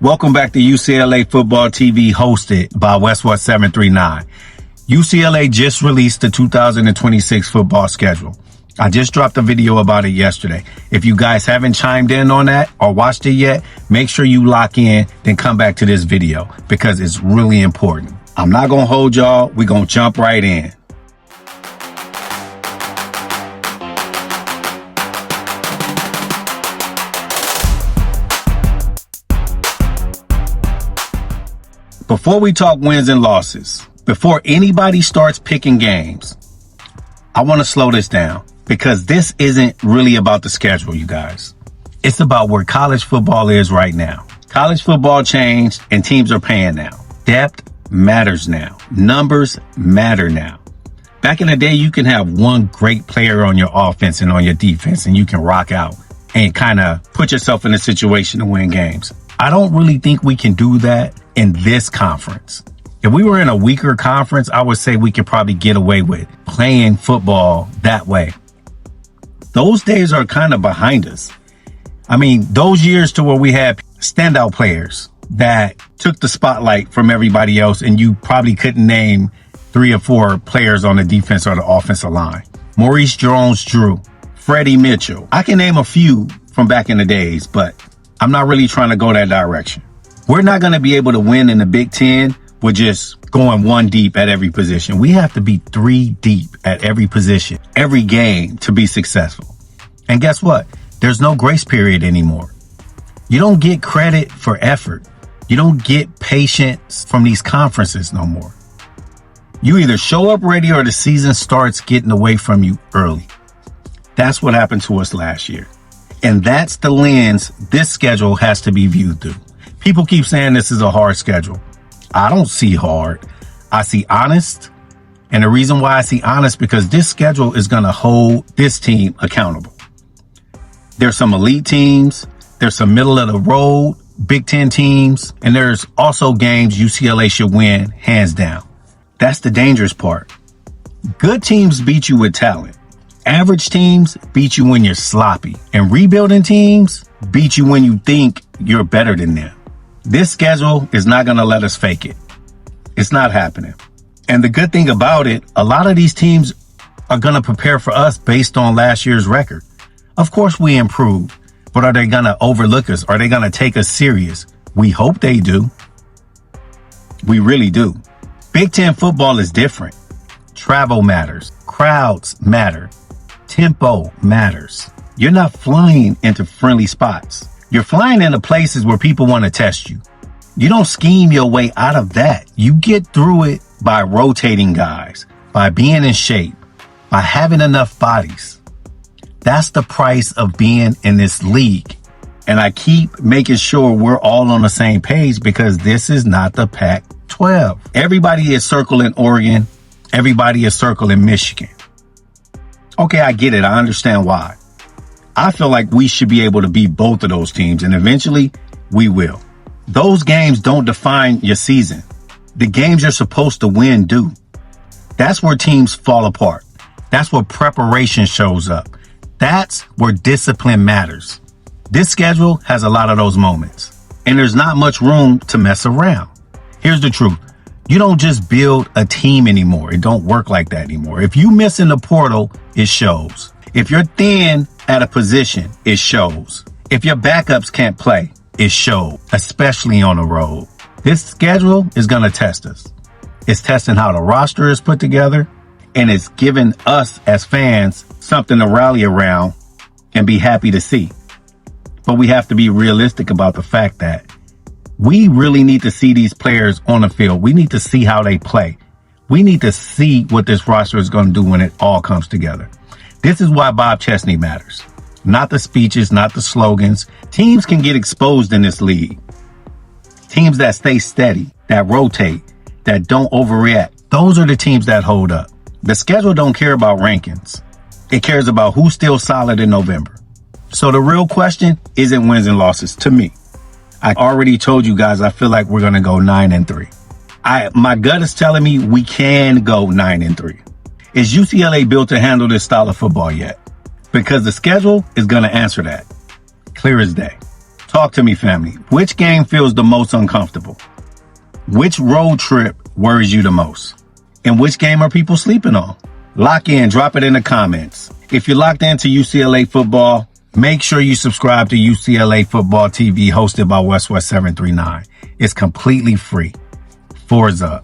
Welcome back to UCLA Football TV, hosted by Westwood 739. UCLA just released the 2026 football schedule. I just dropped a video about it yesterday. If you guys haven't chimed in on that or watched it yet, make sure you lock in, then come back to this video because it's really important. I'm not going to hold y'all. We're going to jump right in. Before we talk wins and losses, before anybody starts picking games, I want to slow this down because this isn't really about the schedule, you guys. It's about where college football is right now. College football changed and teams are paying now. Depth matters now. Numbers matter now. Back in the day, you can have one great player on your offense and on your defense and you can rock out and kind of put yourself in a situation to win games. I don't really think we can do that in this conference. If we were in a weaker conference, I would say we could probably get away with playing football that way. Those days are kind of behind us. I mean, those years to where we had standout players that took the spotlight from everybody else and you probably couldn't name 3 or 4 players on the defense or the offensive line. Maurice Jones-Drew, Freddie Mitchell. I can name a few from back in the days, but I'm not really trying to go that direction. We're not going to be able to win in the Big Ten with just going 1 deep at every position. We have to be 3 deep at every position, every game to be successful. And guess what? There's no grace period anymore. You don't get credit for effort. You don't get patience from these conferences no more. You either show up ready or the season starts getting away from you early. That's what happened to us last year. And that's the lens this schedule has to be viewed through. People keep saying this is a hard schedule. I don't see hard. I see honest. And the reason why I see honest, because this schedule is going to hold this team accountable. There's some elite teams. There's some middle of the road Big Ten teams. And there's also games UCLA should win hands down. That's the dangerous part. Good teams beat you with talent. Average teams beat you when you're sloppy. And rebuilding teams beat you when you think you're better than them. This schedule is not going to let us fake it. It's not happening. And the good thing about it, a lot of these teams are going to prepare for us based on last year's record. Of course we improved, but are they going to overlook us? Are they going to take us serious? We hope they do. We really do. Big Ten football is different. Travel matters. Crowds matter. Tempo matters. You're not flying into friendly spots. You're flying into places where people want to test you. You don't scheme your way out of that. You get through it by rotating guys, by being in shape, by having enough bodies. That's the price of being in this league. And I keep making sure we're all on the same page because this is not the Pac-12. Everybody is circling Oregon. Everybody is circling Michigan. Okay, I get it. I understand why. I feel like we should be able to beat both of those teams, and eventually we will. Those games don't define your season. The games you're supposed to win do. That's where teams fall apart. That's where preparation shows up. That's where discipline matters. This schedule has a lot of those moments, and there's not much room to mess around. Here's the truth. You don't just build a team anymore. It don't work like that anymore. If you miss in the portal, it shows. If you're thin at a position, it shows. If your backups can't play, it shows, especially on the road. This schedule is going to test us. It's testing how the roster is put together, and it's giving us as fans something to rally around and be happy to see. But we have to be realistic about the fact that we really need to see these players on the field. We need to see how they play. We need to see what this roster is going to do when it all comes together. This is why Bob Chesney matters. Not the speeches, not the slogans. Teams can get exposed in this league. Teams that stay steady, that rotate, that don't overreact. Those are the teams that hold up. The schedule don't care about rankings. It cares about who's still solid in November. So the real question isn't wins and losses to me. I already told you guys I feel like we're going to go 9-3. My gut is telling me we can go 9-3. Is UCLA built to handle this style of football yet? Because the schedule is going to answer that. Clear as day. Talk to me, family. Which game feels the most uncomfortable? Which road trip worries you the most? And which game are people sleeping on? Lock in, drop it in the comments. If you're locked into UCLA football, make sure you subscribe to UCLA Football TV hosted by West 739. It's completely free. Forza.